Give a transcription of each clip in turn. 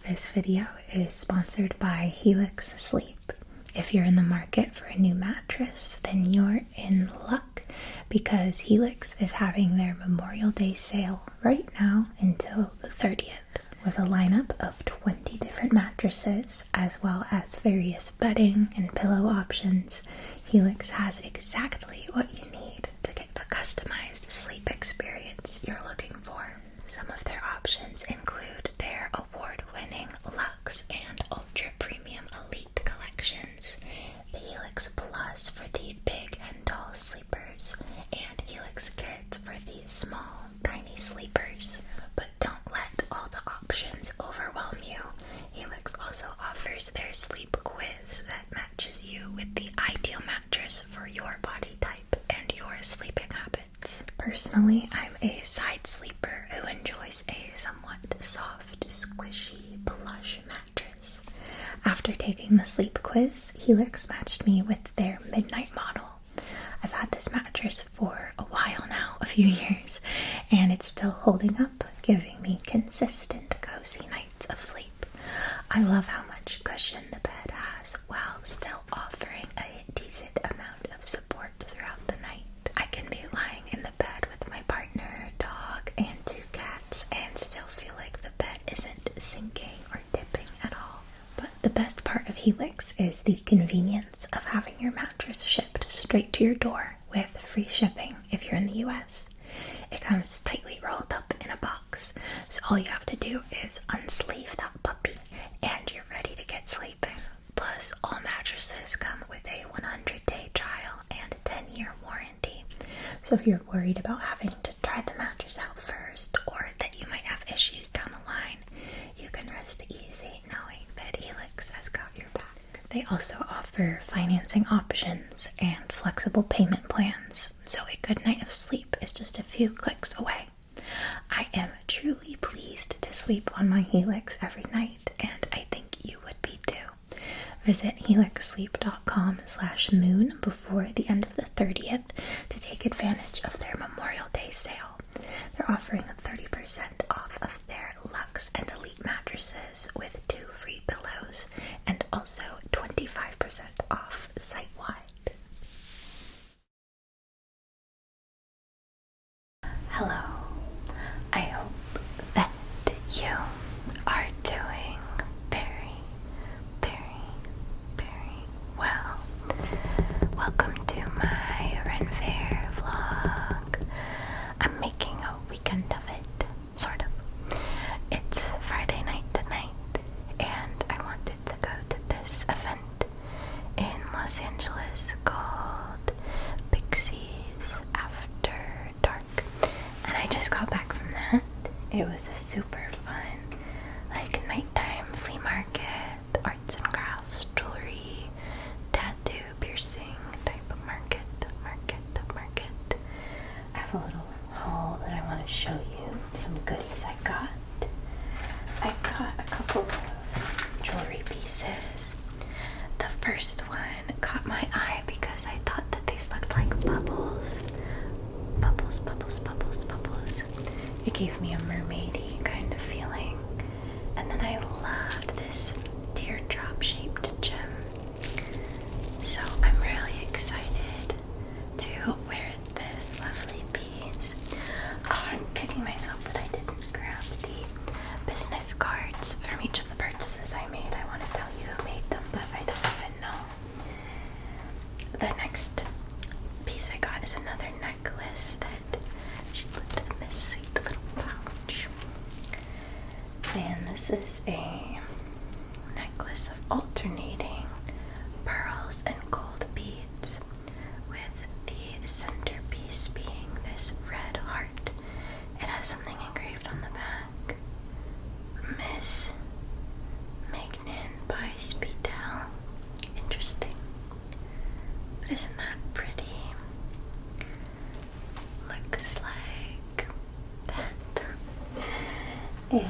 This video is sponsored by Helix Sleep. If you're in the market for a new mattress, then you're in luck because Helix is having their Memorial Day sale right now until the 30th. With a lineup of 20 different mattresses, as well as various bedding and pillow options, Helix has exactly what you need to get the customized sleep experience you're looking for. Some of their options include their award-winning Luxe and Ultra Premium Elite collections, the Helix Plus for the big and tall sleepers, and Helix Kids for the small, tiny sleepers. But don't let all the options overwhelm you. Helix also offers their sleep quiz that matches you with the ideal mattress for your body type and your sleeping habits. Personally, I'm a side sleeper who enjoys a somewhat soft, squishy, plush mattress. After taking the sleep quiz, Helix matched me with their Midnight model. I've had this mattress for a while now, a few years, and it's still holding up, giving me consistent, cozy nights of sleep. I love how much cushion the bed has while still offering a decent amount of support throughout the night. I can be lying in the bed with my partner, dog, and 2 cats and still feel like the bed isn't sinking or tipping at all. But the best part of Helix is the convenience of having your mattress shipped straight to your door with free shipping if you're in the US. It comes tightly rolled up in a box, so all you have to do is unsleeve that puppy and you're ready to get sleeping. Plus, all mattresses come with a 100-day trial and a 10-year warranty. So if you're worried about having to try the mattress out first or that you might have issues down the line, you can rest easy knowing that Helix has got your back. They also offer financing options and flexible payment plans, so a good night of sleep is just a few clicks away. I am truly pleased to sleep on my Helix every night, and I think you would be too. Visit helixsleep.com/moon before the end of the 30th to take advantage of their Memorial Day sale. They're offering 30% off of their Luxe and Elite mattresses with 2 free pillows, and also 25% off site-wide. Hello. I hope that you are doing very, very, very well. Welcome to my Renaissance Faire vlog. I'm making a weekend of it, sort of. It's Friday night tonight, and I wanted to go to this event in Los Angeles called Pixies After Dark. And I just got back from that. It was a super fun, nighttime flea market, arts and crafts, jewelry, tattoo, piercing type of market. I have a little haul that I want to show you, some goodies I got. I got a couple of jewelry pieces. The first one caught my eye because I thought that these looked like bubbles. Bubbles. It gave me a mermaidy kind of feeling. And then I loved this teardrop shaped gem. So I'm really excited to wear this lovely piece. I'm kicking myself that I didn't grab the business cards from each of the purchases I made. I want to tell you who made them, but I don't even know. The next piece I got is another necklace that she put in this sweet little pouch. And this is a necklace of alternating pearls and gold beads, with the centerpiece being this red heart. It has something engraved on the back. Miss Magnan by Speedell. Interesting. But isn't that pretty? Looks like that. And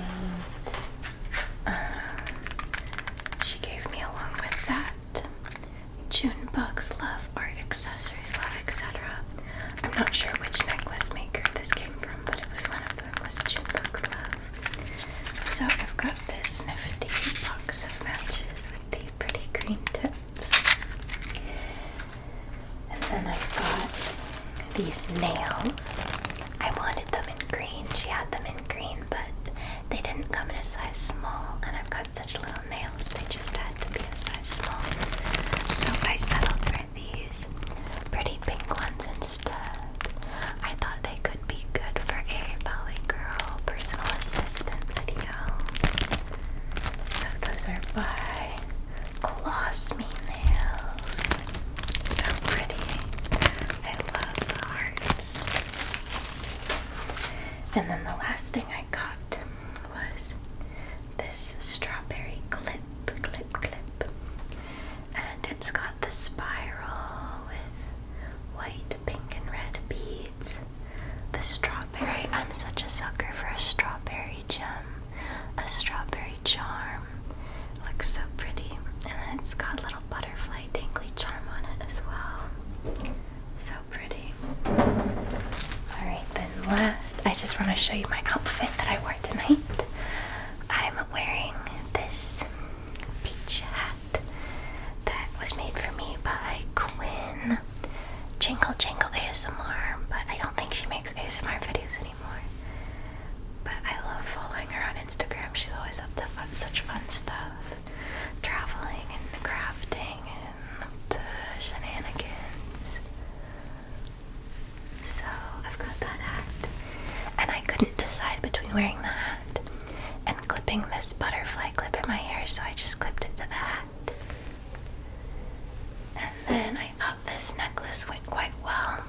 she gave me, along with that, June Bugs Love Art Accessories, Love, etc. I'm not sure which necklace maker this came from, but it was one of them. It was June Bugs Love. So I've got this these nails. I wanted them in green. She had them in green, but they didn't come in a size small, and I've got such little nails, they just had to be a size small. So I settled for these pretty pink ones instead. I thought they could be good for a Ballet Girl personal assistant video. So those are by Gloss Me Nails. So pretty. I love the hearts. And then the last thing I got was this strawberry clip. And it's got the spiral with white, pink, and red beads. The strawberry, I'm such a sucker for a strawberry gem, a strawberry charm. It looks so pretty. And then it's got little butterfly dangly charm on it as well. So pretty. Alright, then last, I just want to show you my outfit that I wore tonight. I'm wearing this peach hat that was made for me by Quinn. Jingle Jingle ASMR, but I don't think she makes ASMR videos anymore. But I love following her on Instagram. She's always up to such fun stuff. Traveling and crafting and the shenanigans. So I've got that hat. And I couldn't decide between wearing the hat and clipping this butterfly clip in my hair, so I just clipped it to the hat. And then I thought this necklace went quite well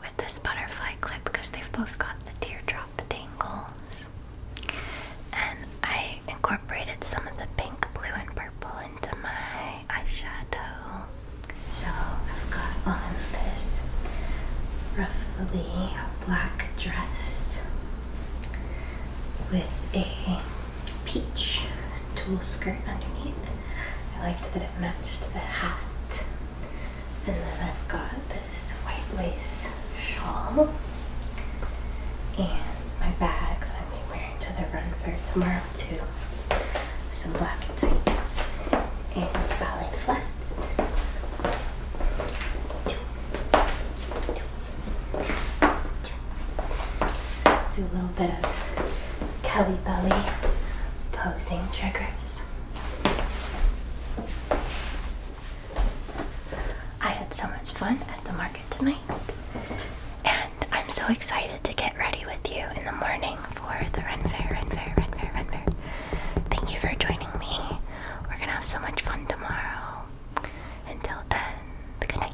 with this butterfly clip because they've both got the teardrop dangles. And I incorporated some of the pink, blue, and purple into my eyeshadow. So I've got on this ruffly black dress with a peach tulle skirt underneath. I liked that it matched the hat. And then I've got this white lace shawl and my bag that I'm be wearing to the Run Fair tomorrow too. Some black tights and ballet flats. Do a little bit of Kelly Belly posing triggers. I had so much fun at the market tonight, and I'm so excited to get ready with you in the morning for the Run Fair. Thank you for joining me. We're gonna have so much fun tomorrow. Until then, good night.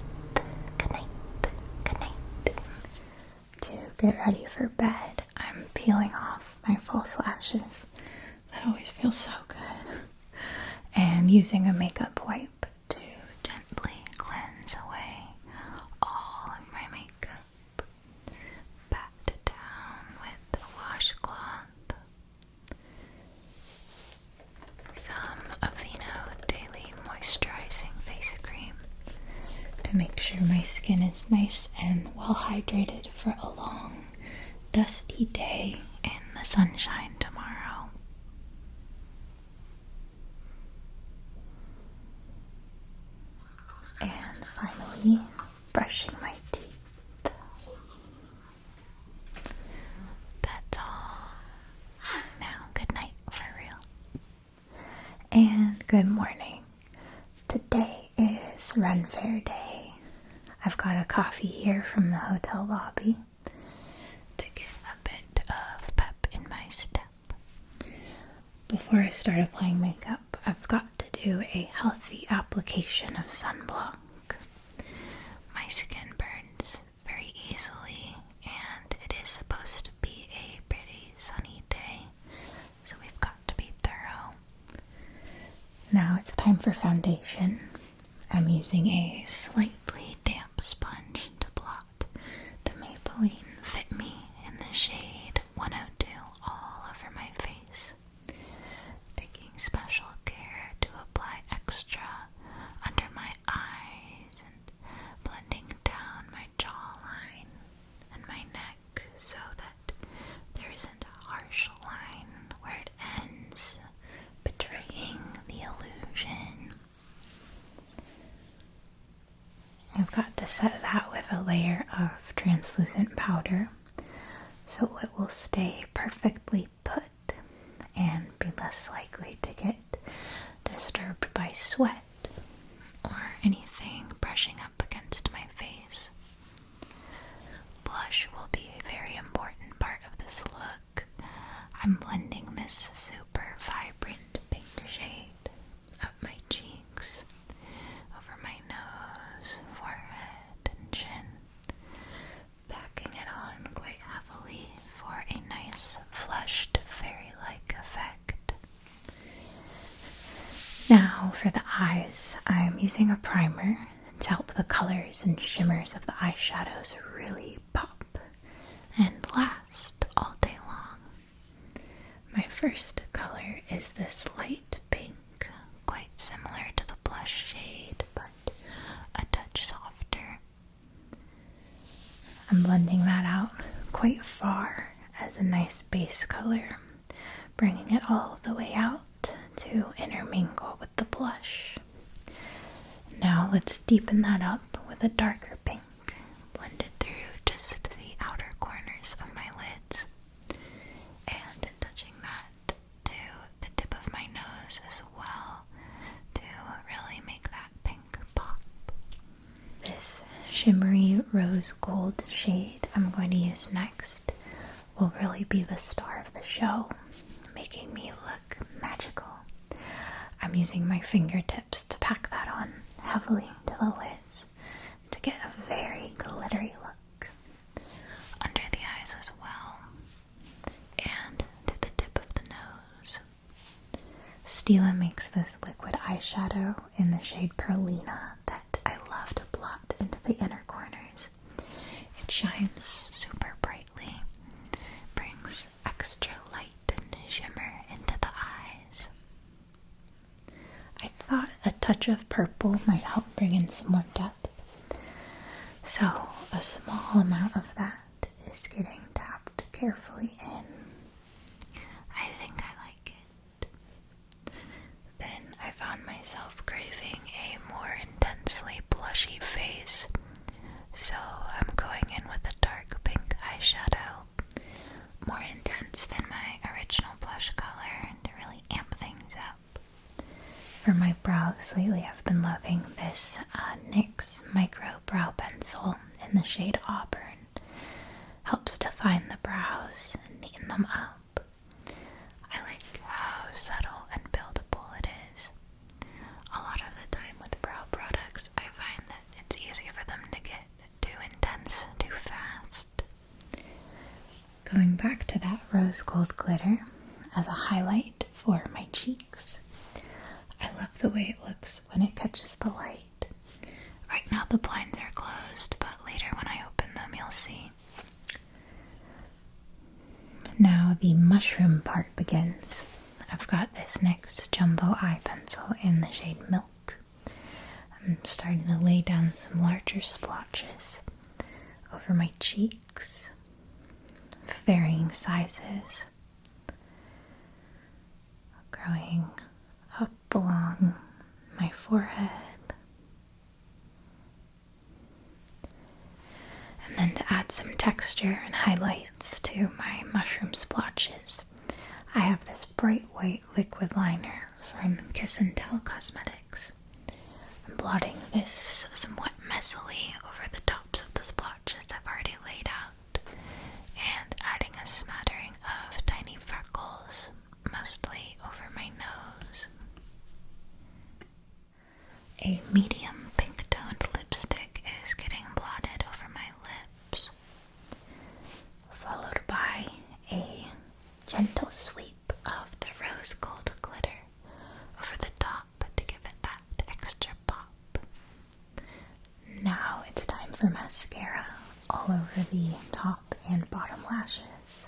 To get ready for bed, I'm peeling off my false lashes. That always feels so good. And using a makeup wipe to gently cleanse away all of my makeup. Pat it down with a washcloth. Some Aveeno Daily Moisturizing Face Cream to make sure my skin is nice and well hydrated for a long, dusty day in the sunshine tomorrow. And finally, brushing my teeth. That's all. Now, good night for real. And good morning. Today is Run Fair Day. I've got a coffee here from the hotel lobby to get a bit of pep in my step. Before I start applying makeup, I've got to do a healthy application of sunblock. My skin burns very easily, and it is supposed to be a pretty sunny day, so we've got to be thorough. Now it's time for foundation. I'm using a slightly damp sponge to blot the Maybelline Fit Me in the shade 102 all over my face. Taking special care to apply extra under my eyes and blending down my jawline and my neck so that there isn't a harsh line where it ends, betraying the illusion. set that with a layer of translucent powder so it will stay perfectly put and be less likely to get disturbed by sweat or anything brushing up against my face. Blush will be a very important part of this look. I'm blending this super vibrant pink shade up my cheeks, over my nose, forehead, and chin, packing it on quite heavily for a nice flushed fairy-like effect. Now for the eyes, I'm using a primer to help the colors and shimmers of the eyeshadows really pop and last all day long. My first color is this light pink, quite similar to the blush shade, but a touch softer. I'm blending that out quite far as a nice base color, bringing it all the way out to intermingle with the blush. Now let's deepen that up with a darker pink, blended through just the outer corners of my lids, and touching that to the tip of my nose as well to really make that pink pop. This shimmery rose gold shade I'm going to use next will really be the star of the show, making me look magical. I'm using my fingertips to pack that on heavily to the lids to get a very glittery look. Under the eyes as well, and to the tip of the nose. Stila makes this liquid eyeshadow in the shade Perlina that I love to blot into the inner corners. It shines super brightly, brings extra light and shimmer into the eyes. I thought a touch of purple might help bring in some more depth, so a small amount of that is getting tapped carefully in. I think I like it. Then I found myself craving a more intensely blushy face, so I'm going in with a dark pink eyeshadow, more intense than my original blush color, to really amp things up. For my brows lately, I've been loving this NYX Micro Brow Pencil in the shade Auburn. Helps define the brows and neaten them up. I like how subtle and buildable it is. A lot of the time with brow products, I find that it's easy for them to get too intense too fast. Going back to that rose gold glitter as a highlight for my cheeks. I love the way it looks when it catches the light. Right now the blinds are closed, but later when I open them you'll see. Now the mushroom part begins. I've got this NYX Jumbo Eye Pencil in the shade Milk. I'm starting to lay down some larger splotches over my cheeks, varying sizes, growing up along my forehead, and then to add some texture and highlights to my mushroom splotches, I have this bright white liquid liner from Kiss and Tell Cosmetics. I'm blotting this somewhat messily over the tops of the splotches I've already laid out, and adding a smattering of tiny freckles, mostly over my nose. A medium pink-toned lipstick is getting blotted over my lips, followed by a gentle sweep of the rose gold glitter over the top to give it that extra pop. Now it's time for mascara all over the top and bottom lashes.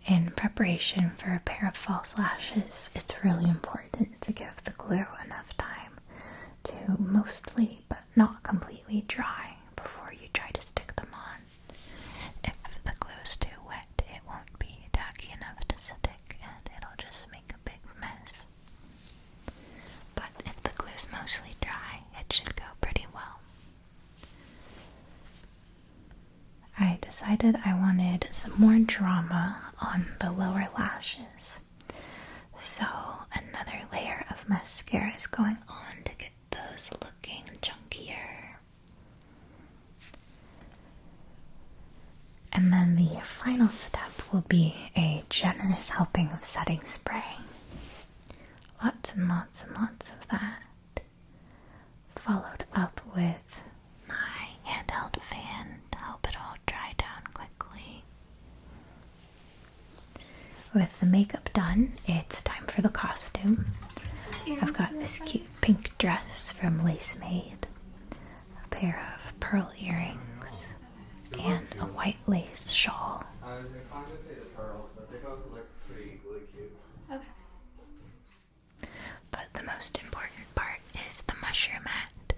In preparation for a pair of false lashes, it's really important to give the glue enough time to mostly but not completely dry before you try to stick them on. If the glue is too wet, it won't be tacky enough to stick and it'll just make a big mess. But if the glue's mostly dry, it should go pretty well. decided I wanted some more drama on the lower lashes. So another layer of mascara is going on to get those looking chunkier. And then the final step will be a generous helping of setting spray. Lots and lots and lots of that. Followed up with my handheld fan to help it all dry down quickly. With the makeup done, it's time for the costume. I've got this cute pink dress from Lace Made, a pair of pearl earrings, and a white lace shawl. I was going to say the pearls, but they both look pretty really cute. Okay. But the most important part is the mushroom hat.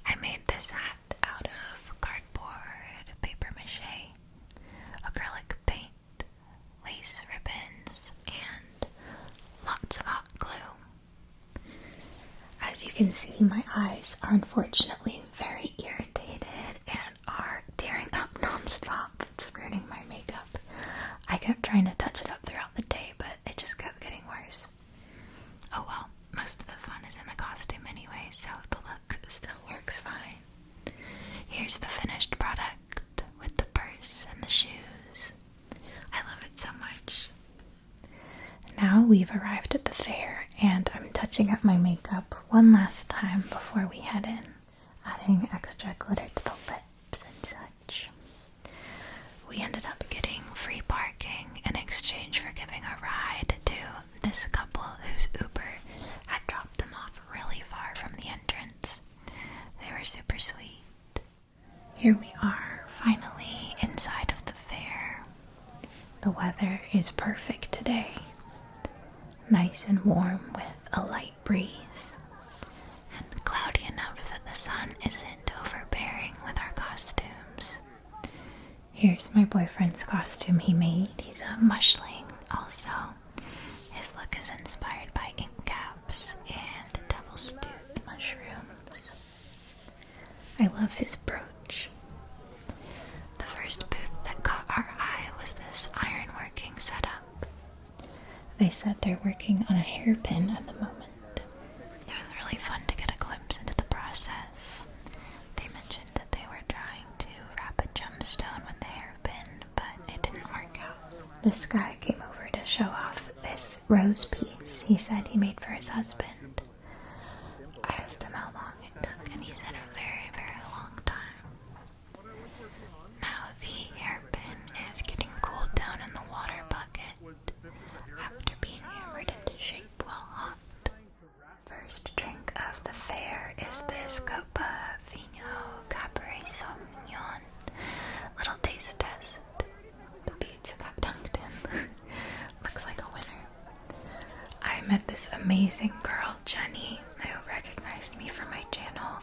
I made this hat out of cardboard, paper mache, acrylic paint, lace ribbons, and lots of hot glue. As you can see, my eyes are unfortunately very irritated and are tearing up nonstop. It's ruining my makeup. I kept trying to touch it up throughout the day, but it just kept getting worse. Oh well, most of the fun is in the costume anyway, so the look still works fine. Here's the finished product with the purse and the shoes. I love it so much. Now we've arrived at the fair, and I'm touching up my makeup one last time before we head in, adding extra glitter to the lips and such. We ended up getting free parking in exchange for giving a ride to this couple whose Uber had dropped them off really far from the entrance. They were super sweet. Here we are, finally inside of the fair. The weather is perfect today. Nice and warm with a light breeze, and cloudy enough that the sun isn't overbearing with our costumes. Here's my boyfriend's costume he made. He's a mushling also. His look is inspired by ink caps and devil's tooth mushrooms. I love his brooch. The first booth that caught our eye was this ironworking setup. They said they're working on a hairpin at the moment. It was really fun to get a glimpse into the process. They mentioned that they were trying to wrap a gemstone with the hairpin, but it didn't work out. This guy came over to show off this rose piece he said he made for his husband. I asked him how long it took, and he said a very, very long time. Now the hairpin is getting cooled down in the water bucket after being hammered into shape while hot. First drink of the fair is this Copa Vino Cabaret Sauvignon. Little taste test. The beads got dunked in. Looks like a winner. I met this amazing girl, Jenny, who recognized me from my channel,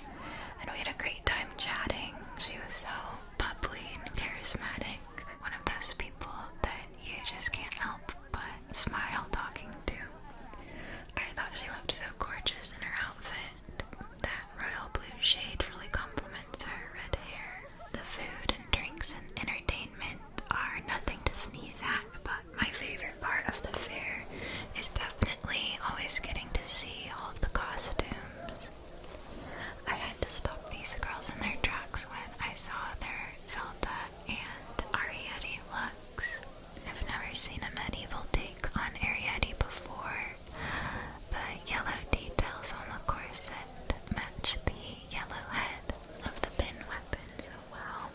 and we had a great time chatting. She was so bubbly and charismatic. One of those people that you just can't help but smile talking to. I thought she looked so gorgeous in her outfit. That royal blue shade really complements her red hair. The food and drinks and entertainment are nothing to sneeze at, but my favorite part of the fair is definitely always getting to see all of the costumes. I had to stop these girls in their tracks when I saw their Zelda and Ariete looks. I've never seen a medieval take on Ariete before. The yellow details on the corset match the yellow head of the pin weapon so well.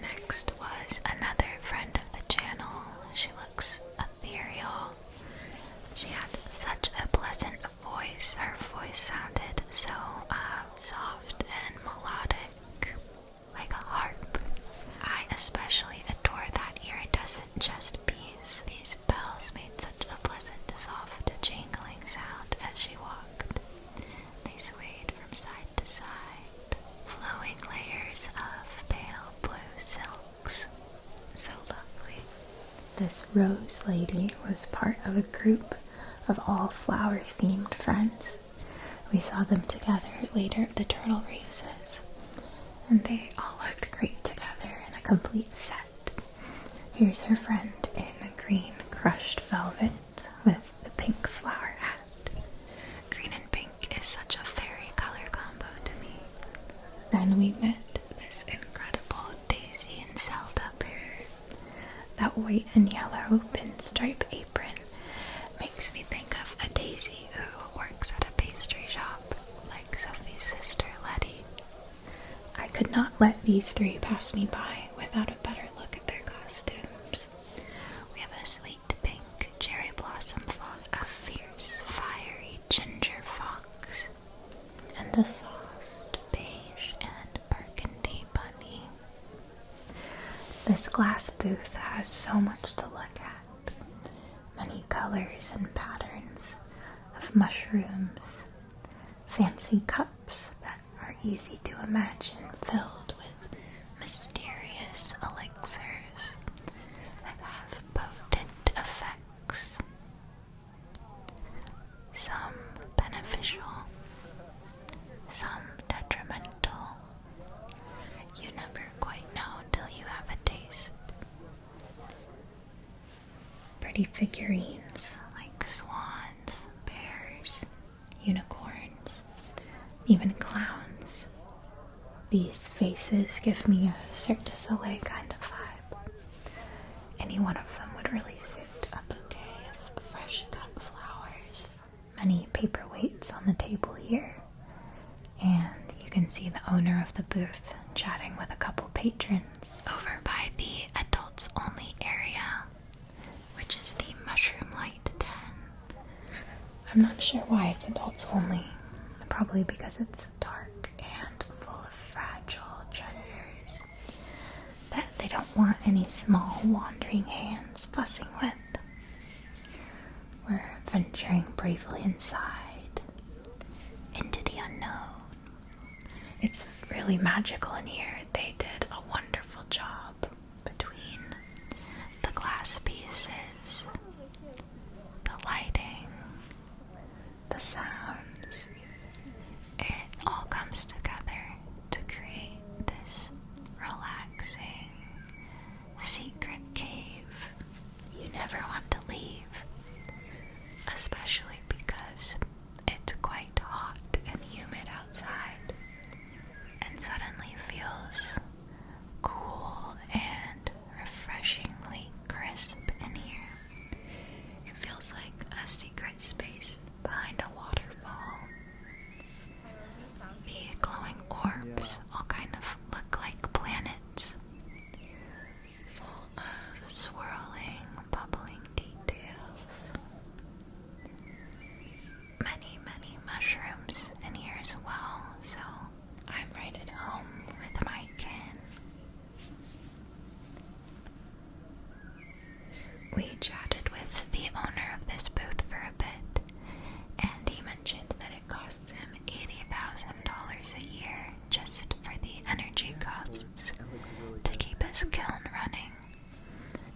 Next was another friend of the channel. She looks ethereal. She had such a pleasant voice. Her voice sounded so soft and melodic, like a harp. I especially adore that iridescent chest piece. These bells made such a pleasant, soft, jingling sound as she walked. They swayed from side to side, flowing layers of pale blue silks. So lovely. This rose lady was part of a group of all flower-themed friends. We saw them together later at the turtle races, and they all looked great together in a complete set. Here's her friend in a green crushed velvet with the pink flower hat. Green and pink is such a fairy color combo to me. Then we met this incredible Daisy and Zelda pair. That white and yellow pinstripe apron makes me think of a Daisy who works at a pastry shop, like Sophie's sister Letty. I could not let these three pass me by without a better look at their costumes. We have a sweet pink cherry blossom fox, a fierce, fiery ginger fox, and a soft beige and burgundy bunny. This glass booth has so much to look at. Many colors and patterns of mushrooms, fancy cups that are easy to imagine filled with mysterious elixirs that have potent effects, some beneficial, some detrimental. You never quite know till you have a taste. Pretty figurines like swans, bears, unicorns, even clowns. These faces give me a Cirque du Soleil kind of vibe. Any one of them would really suit a bouquet of fresh cut flowers. Many paperweights on the table here, and you can see the owner of the booth chatting with a couple patrons. Over by the adults only area, which is the Mushroom Light Den. I'm not sure why it's adults only. Probably because it's dark and full of fragile treasures that they don't want any small wandering hands fussing with. We're venturing bravely inside into the unknown. It's really magical in here. They did a wonderful job between the glass pieces, the lighting, the sounds. It all comes together to create this relaxing secret cave you never want to leave, especially because it's quite hot and humid outside and suddenly feels cool and refreshingly crisp in here. It feels like a secret space behind a waterfall. The glowing orbs all kind of look like planets, full of swirling, bubbling details. Many, many mushrooms in here as well, so I'm right at home with my kin. We chatted with the owner of this booth for a bit, and he mentioned that it costs him $80,000 a year just for the energy costs to keep his kiln running,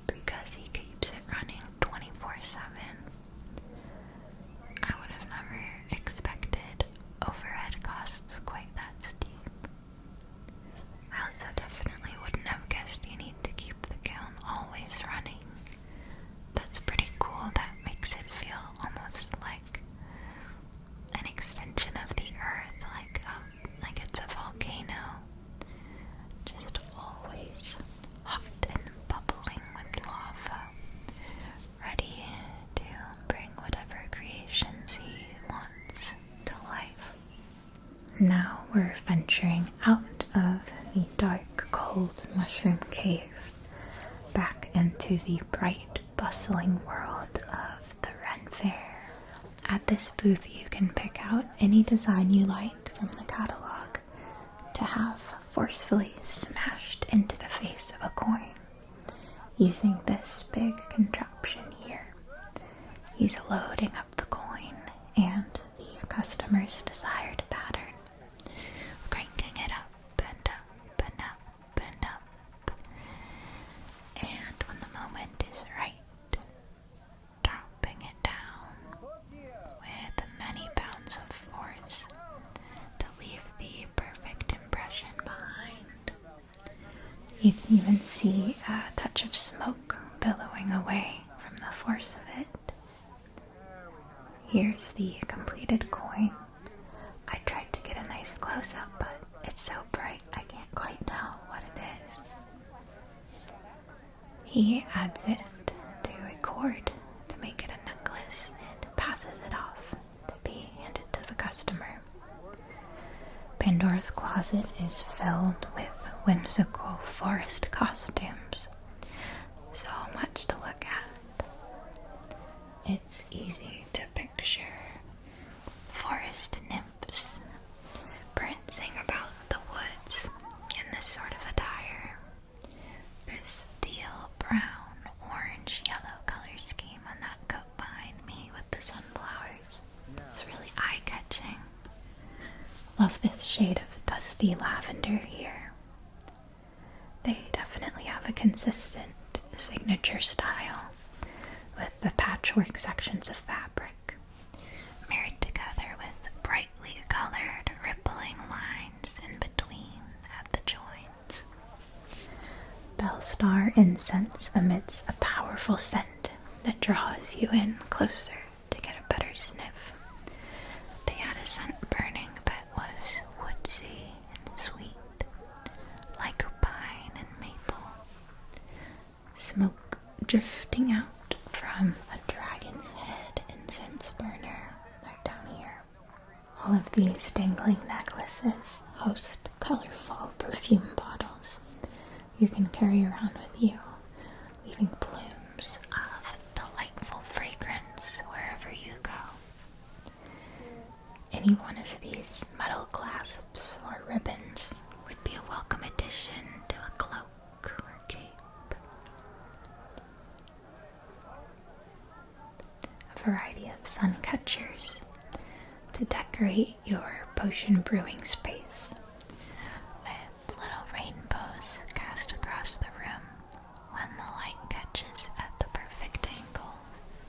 because he keeps it running 24/7. I would have never expected overhead costs quite that steep. I also definitely wouldn't have guessed you need to keep the kiln always running. That's pretty cool. That makes it feel almost like an extension of the earth, like it's a volcano, just always hot and bubbling with lava, ready to bring whatever creations he wants to life. Now we're venturing out of the dark, cold mushroom cave back into the bright, bustling world of the Ren Fair. At this booth you can pick out any design you like from the catalog to have forcefully smashed into the face of a coin using this big contraption here. He's loading up the coin and the customer's desired pattern, cranking it up and up and up and up. And when the moment is right, dropping it down with many pounds of force to leave the perfect impression behind. You can even see a touch of smoke billowing away from the force of it. Here's the completed coin. I tried to get a nice close-up, but it's so bright I can't quite tell what it is. He adds it to a cord to make it a necklace and passes it off to be handed to the customer. Pandora's closet is filled with whimsical forest costumes. So much to look at. It's easy to picture forest nymphs prancing about the woods in this sort of attire. This teal, brown, orange, yellow color scheme on that coat behind me with the sunflowers. It's really eye-catching. Love this shade of dusty lavender here. They definitely have a consistent signature style with the patchwork sections of fabric married together with brightly colored rippling lines in between at the joints. Bellstar incense emits a powerful scent that draws you in closer to get a better sniff. They had a scent burning that was woodsy and sweet, like pine and maple. Smoke drifting out from a dragon's head incense burner right down here. All of these dangling necklaces host colorful perfume bottles you can carry around with you, leaving plumes of delightful fragrance wherever you go. Any one of these metal clasps or ribbons would be a welcome addition to a cloak or cape. A variety of sun catchers to decorate your potion brewing space, with little rainbows cast across the room when the light catches at the perfect angle.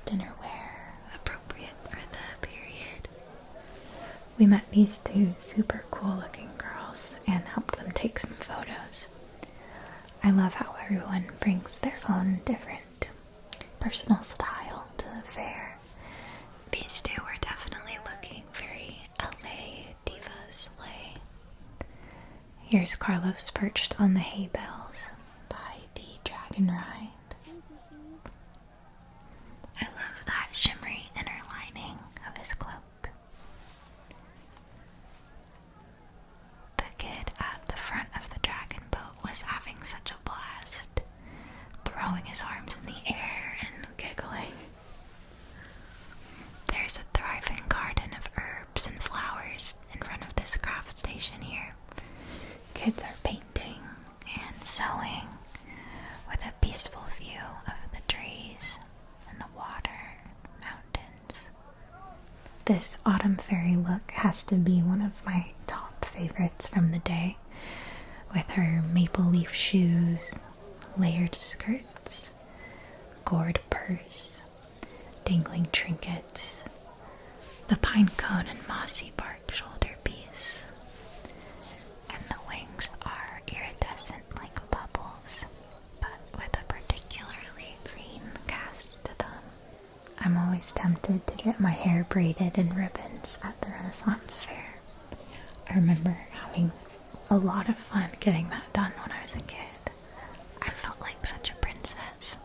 Dinnerware appropriate for the period. We met these two super cool looking girls and helped them take some photos. I love how everyone brings their own different personal style to the fair. These two were definitely looking very LA divas lay. Here's Carlos perched on the hay bales by the dragon ride. I love that shimmery inner lining of his cloak. The kid at the front of the dragon boat was having such a blast, throwing his arms in the air and giggling. There's a thriving garden of herbs and flowers in front of this craft station here. Kids are painting and sewing with a peaceful view of the trees and the water, mountains. This autumn fairy look has to be one of my top favorites from the day, with her maple leaf shoes, layered skirts, gourd purse, dangling trinkets, the pine cone and mossy bark shoulder piece, and the wings are iridescent like bubbles, but with a particularly green cast to them. I'm always tempted to get my hair braided in ribbons at the Renaissance Fair. I remember having a lot of fun getting that done when I was a kid. I felt like such a princess,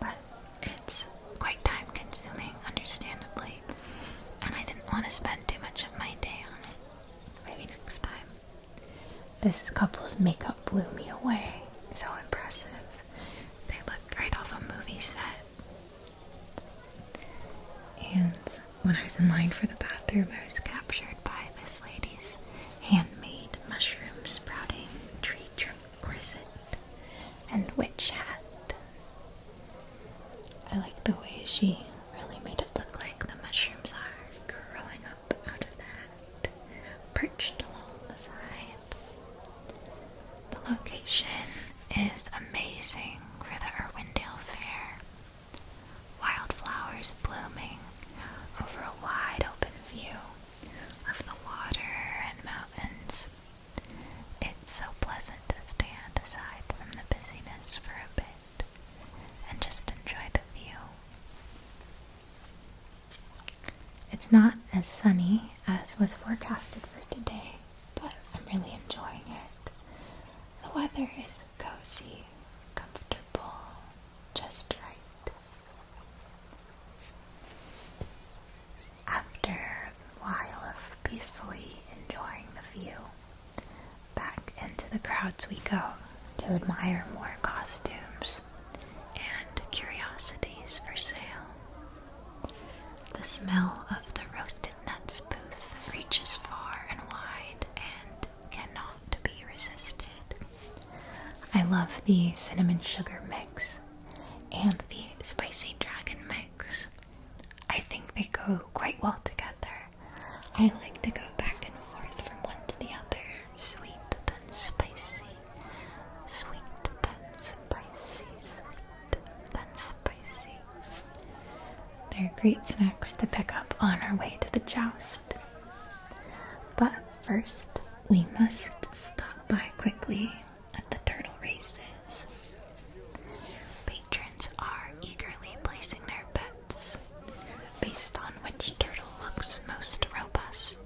but it's quite time consuming, understandably, and I didn't want to spend too much of my day on it. Maybe next time. This couple's makeup blew me away. So impressive. They looked right off a movie set. And when I was in line for the bathroom, I was captured by this lady's handmade mushroom sprouting tree trunk corset and witch hat. I like the way she really made it look like the mushrooms are growing up out of that, perched along the side. The location is amazing for the Irwindale Fair. Wildflowers blooming over a wide open view of the water and mountains. It's so pleasant to stand aside It's not as sunny as was forecasted for today, but I'm really enjoying it. The weather is cozy, comfortable, just right. After a while of peacefully enjoying the view, back into the crowds we go to admire more costumes and curiosities for sale. The smell of the roasted nuts booth reaches far and wide and cannot be resisted. I love the cinnamon sugar mix and the spicy dragon mix. I think they go quite well together. I like to go back and forth from one to the other. Sweet, then spicy. Sweet, then spicy. Sweet, then spicy. They're great snacks to pick up on our way to the joust. But first, we must stop by quickly at the turtle races. Patrons are eagerly placing their bets based on which turtle looks most robust.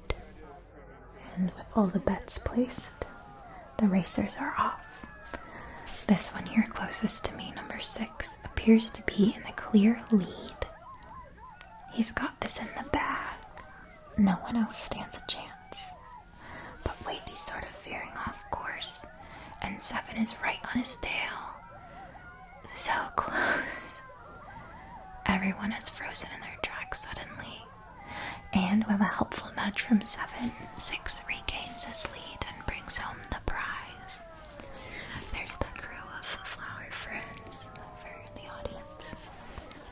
And with all the bets placed, the racers are off. This one here closest to me, number 6, appears to be in the clear lead. He's got this in the bag. No one else stands a chance. But wait, he's sort of veering off course, and 7 is right on his tail. So close. Everyone has frozen in their tracks suddenly, and with a helpful nudge from 7, 6 regains his lead and brings home the prize. There's the crew of flower friends for the audience.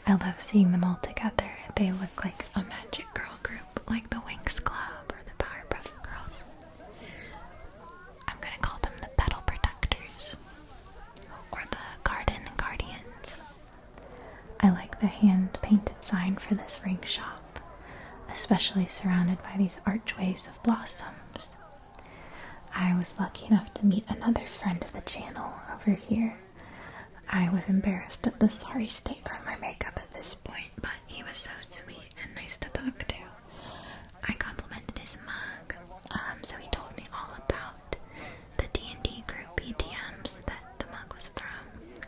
I love seeing them all together. They look like a magic girl group, like the Winx Club or the Powerpuff Girls. I'm gonna call them the Petal Protectors, or the Garden Guardians. I like the hand-painted sign for this ring shop, especially surrounded by these archways of blossoms. I was lucky enough to meet another friend of the channel over here. I was embarrassed at the sorry state of my makeup at this point, but he was so sweet and nice to talk to. I complimented his mug, so he told me all about the D&D group ETMs that the mug was from.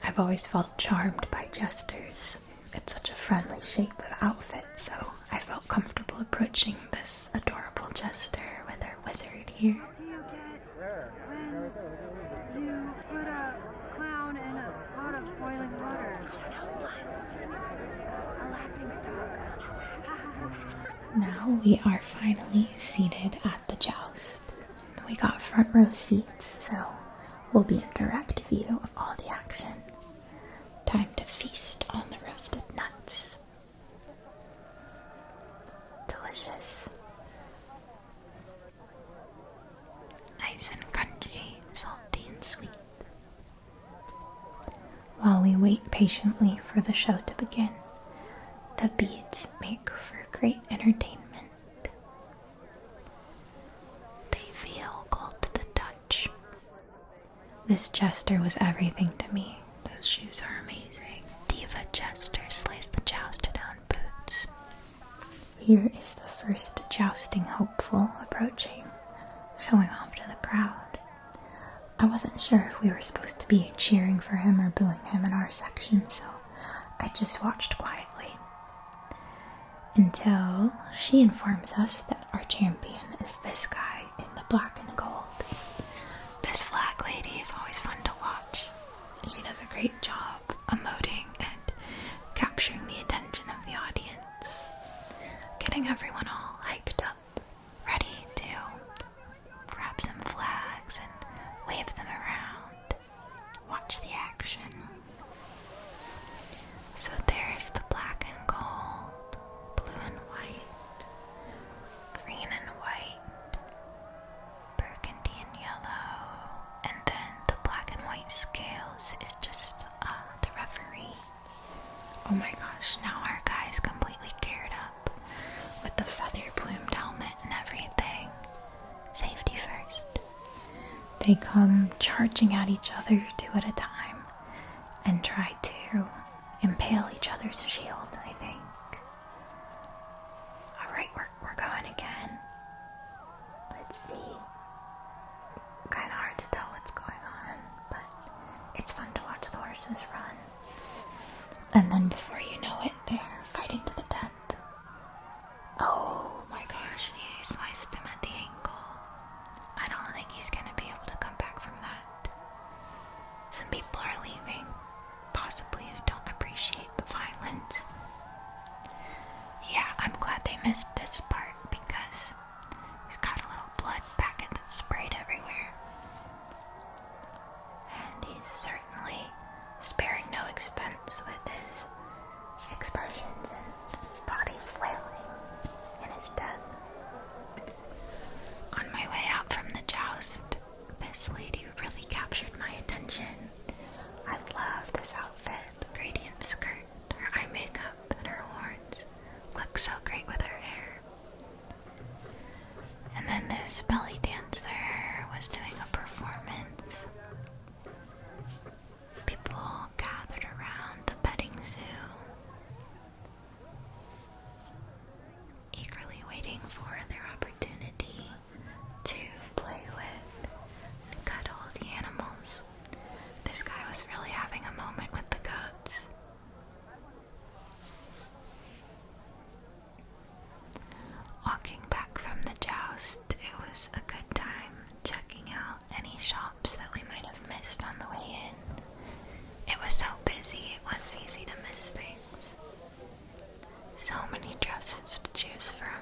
I've always felt charmed by jesters. It's such a friendly shape of outfit, so I felt comfortable approaching this adorable jester with our wizard here. What do you get when you put a clown in a pot of boiling water? A laughing stock. Now we are finally seated at the joust. We got front row seats, so we'll be in direct view of all the action. Time to feast on the roasted nuts. Delicious. Nice and crunchy, salty and sweet. While we wait patiently for the show to begin, the beads make for great entertainment. They feel gold to the touch. This jester was everything to me. Those shoes are amazing. Diva Jester slays the joust-down boots. Here is the first jousting hopeful approaching, showing off to the crowd. I wasn't sure if we were supposed to be cheering for him or booing him in our section, so I just watched quietly. Until she informs us that our champion is this guy in the black and gold. This flag lady is always fun to watch. She does a great job emoting and capturing the attention of the audience, getting everyone all hyped up, ready to grab some flags and wave them around, watch the action. So there's the black and gold, blue and white, green and white, burgundy and yellow, and then the black and white scales is just the referee. Oh my gosh, now our guy's completely geared up with the feather plumed helmet and everything. Safety first. They come charging at each other 2 at a time and try to impale each other's shield, I think. Alright, we're horses run. And then before you know it, they're fighting to the death. Oh my gosh, he sliced him at the ankle. I don't think he's gonna be able to come back from that. Some people are leaving, possibly who don't appreciate the violence. Yeah, I'm glad they missed this part because he's got a little blood packet that's sprayed everywhere. And he's certainly sparing no expense with his expressions and body flailing in his death. On my way out from the joust, this lady really captured my attention. I love this outfit, the gradient skirt, her eye makeup, and her horns. Looks so great with her hair. And then this belly dancer was doing a performance. People gathered around the petting zoo, eagerly waiting for their opportunity to play with and cuddle the animals. This guy was really having a moment with the goats. Walking back from the joust, it was a good time checking out any shops that we might have missed on the way in. It was so busy, it was easy to miss things. So many dresses to choose from.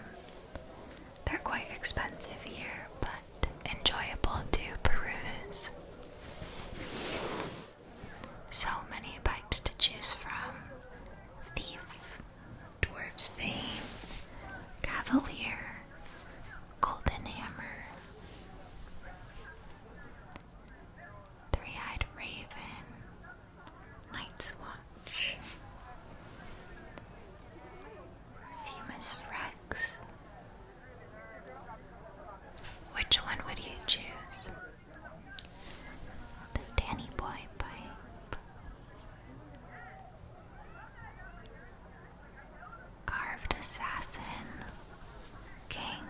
They're quite expensive here, but enjoyable to peruse. So many pipes to choose from. Thief, Dwarf's Fame, Cavalier, Golden Hammer, Three-Eyed Raven, Night's Watch, Fumus Rex. Which one would you choose? The Danny Boy pipe. Carved Assassin, King,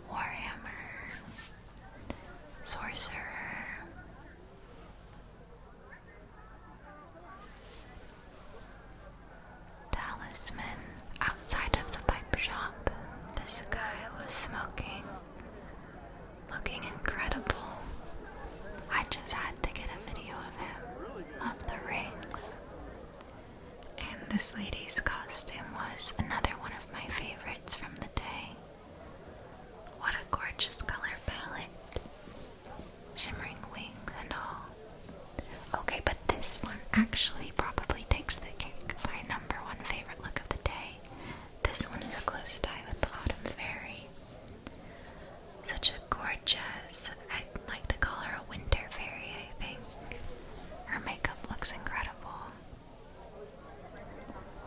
Warhammer, Sorcerer, Talisman. Outside of the pipe shop, this guy was smoking, looking incredible. I just had to get a video of him. Love the rings. And this lady's costume was another one of my favorites from the day. What a gorgeous color palette. Shimmering wings and all. Okay, but this one actually probably takes the cake for my number one favorite look of the day. This one is a close tie with the Autumn Fairy. Such a gorgeous, I'd like to call her a winter fairy, I think. Her makeup looks incredible.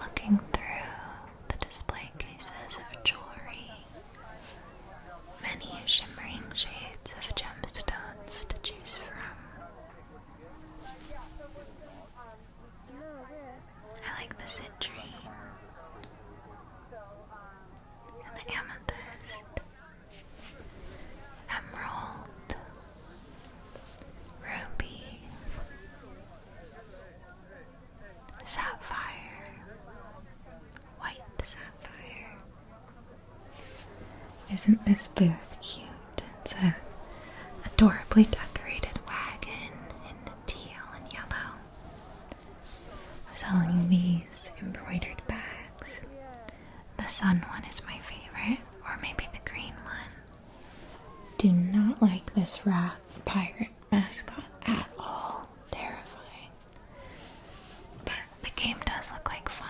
Looking through the display cases of jewelry, many shimmering shades of gemstones to choose from. I like the citrine and the amethyst, emerald, ruby, sapphire, white sapphire. Isn't this booth cute? It's a adorably decorated wagon in teal and yellow, selling these embroidered bags. The sun one is my favorite, or maybe the green one. Do not like this rat pirate mascot at all. Terrifying. But the game does look like fun,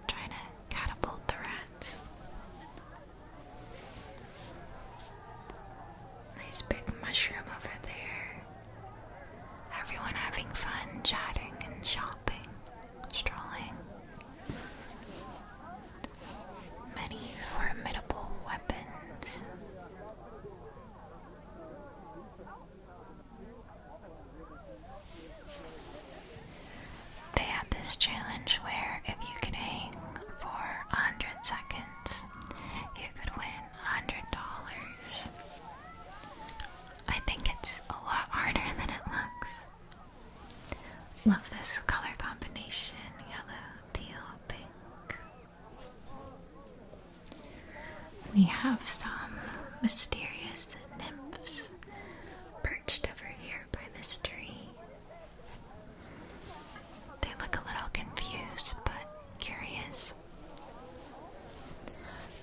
trying to catapult the rats. Nice big mushroom over there. Everyone having fun, chatting and shopping, strolling. Many formidable weapons. They had this challenge where if We have some mysterious nymphs perched over here by this tree. They look a little confused, but curious.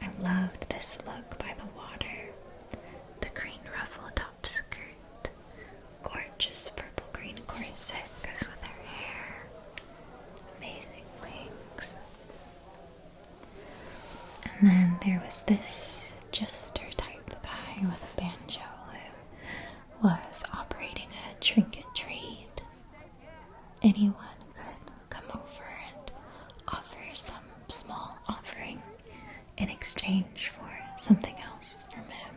I loved this look by the water. The green ruffle top skirt, gorgeous purple green corset goes with her hair, amazing wings. And then there was this jester type guy with a banjo who was operating a trinket trade. Anyone could come over and offer some small offering in exchange for something else from him.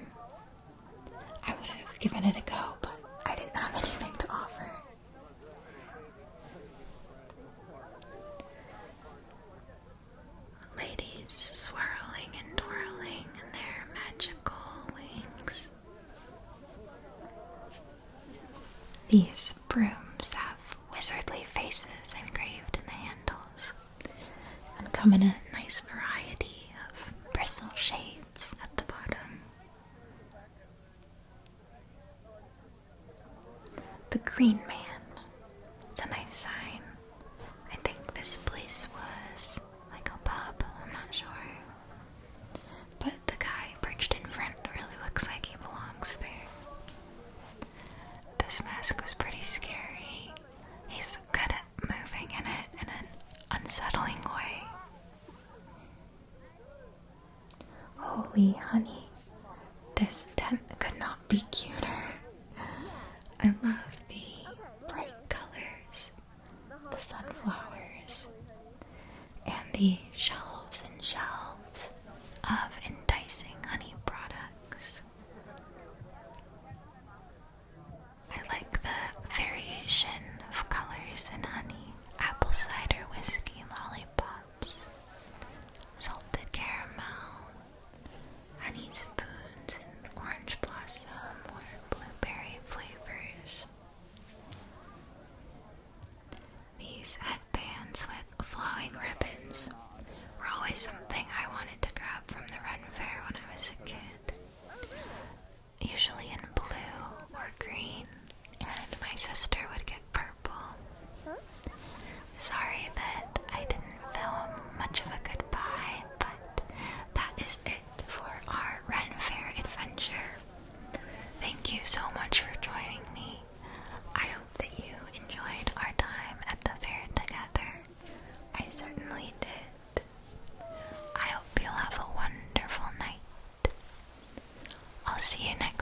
I would have given it a go, but I didn't have anything to offer. Ladies swirling and twirling in their magical wings. These brooms have wizardly faces engraved in the handles and come in a nice variety of bristle shades at the bottom. The Green Man. It's a nice sign. I think this place was like a pub, I'm not sure. But the guy perched in front really looks like he belongs there. This mask was pretty scary. He's good at moving in it in an unsettling way. Holy honey, this tent could not be cuter. I love the bright colors, the sunflowers, and the shelves and shelves of enticing honey products. I like the variation of colors in honey. Apple cider whiskey lollipops, salted caramel, honey spoons in orange blossom or blueberry flavors. These headbands with flowing ribbons were always something I wanted to grab from the Ren Fair when I was a kid. Usually in blue or green, and my sister would get purple. Sorry that I didn't film much of a goodbye, but that is it for our Ren Fair adventure. Thank you so much for joining me. I hope that you enjoyed our time at the fair together. I certainly did. I hope you'll have a wonderful night. I'll see you next